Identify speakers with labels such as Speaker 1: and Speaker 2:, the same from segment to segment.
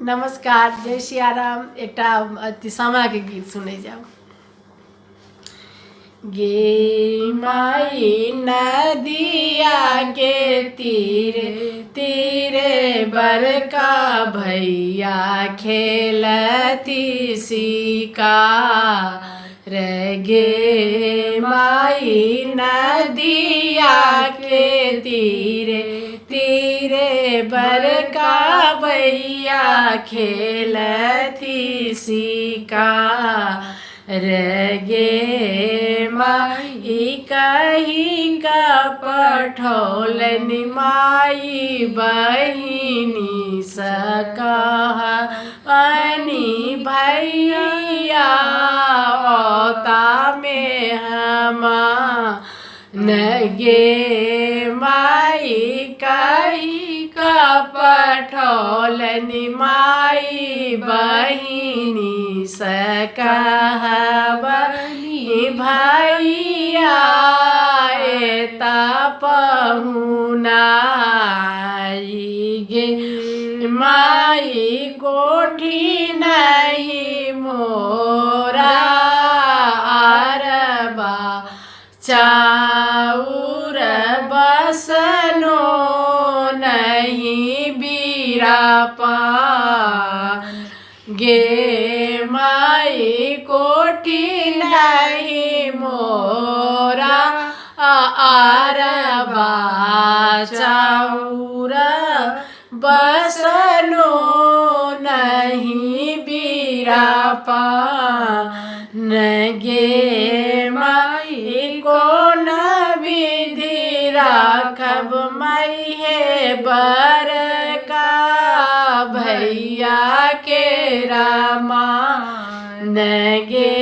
Speaker 1: नमस्कार, जय सियाराम। एकटा अति सामा के गीत सुने जाओ। गे माई नदिया के तीरे तीरे बरका भैया खेलती सिका रे। गे माई नदिया के तीरे तीरे बरका भैया खेलती सिका रे। गे माई कही का पठौलनि माई बहिनी सकह अनि भैया ओता में हमा न। गे माई कही का पठौलनि माई बहिनी सकह बनी भैया एता पहुना। गे माई कोठी नहीं मोरा अरबा चाउर बसनो नहीं बीरा पान। गे माई कोठी नहीं मोरा अरबा चाउर बसनो नहीं बीरा पान। गे माई कौन विधि राखब मई है बरका भैया के रामान। गे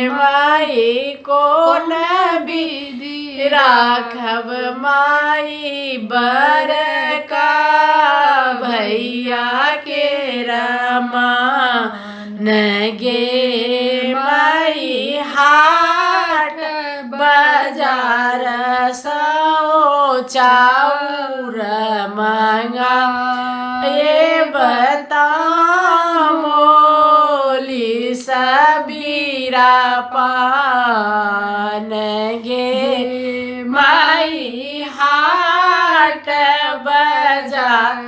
Speaker 1: माई कौन विधि राखब माई बरका भैया के रामान। गे माई हाट बाजार सो चाउर मंगा ये बता मोली सबीरा पान। गे माई हाट बाजार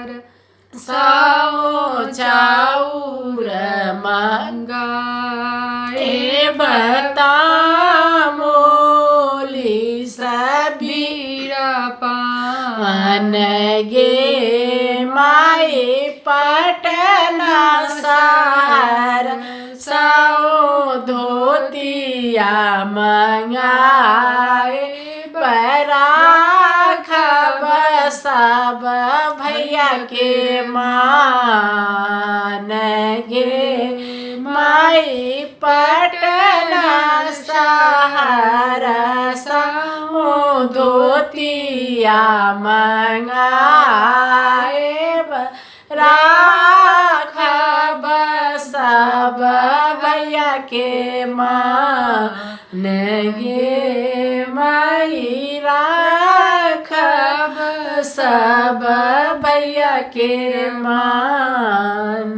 Speaker 1: सो चाउर मंगा ये बता मोली सबीरा पान। गे माई पटना शहर सो धोतिया मंगाए राखब सब भैया के मान। गे माई पटना शहर सो धोतिया मंगाए राखब सब भैया के मान। गे माई राखब सब भैया के मान।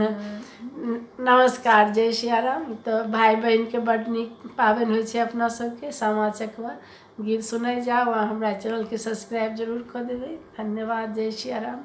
Speaker 1: नमस्कार, जय सियाराम। तो भाई बहन के बड़ नीक पाबनि होइ छै अपना सबके सामा चकेबा। गीत सुनै जाओ। हमरा चैनल के सब्सक्राइब जरूर कऽ देबै। धन्यवाद। जय सियाराम।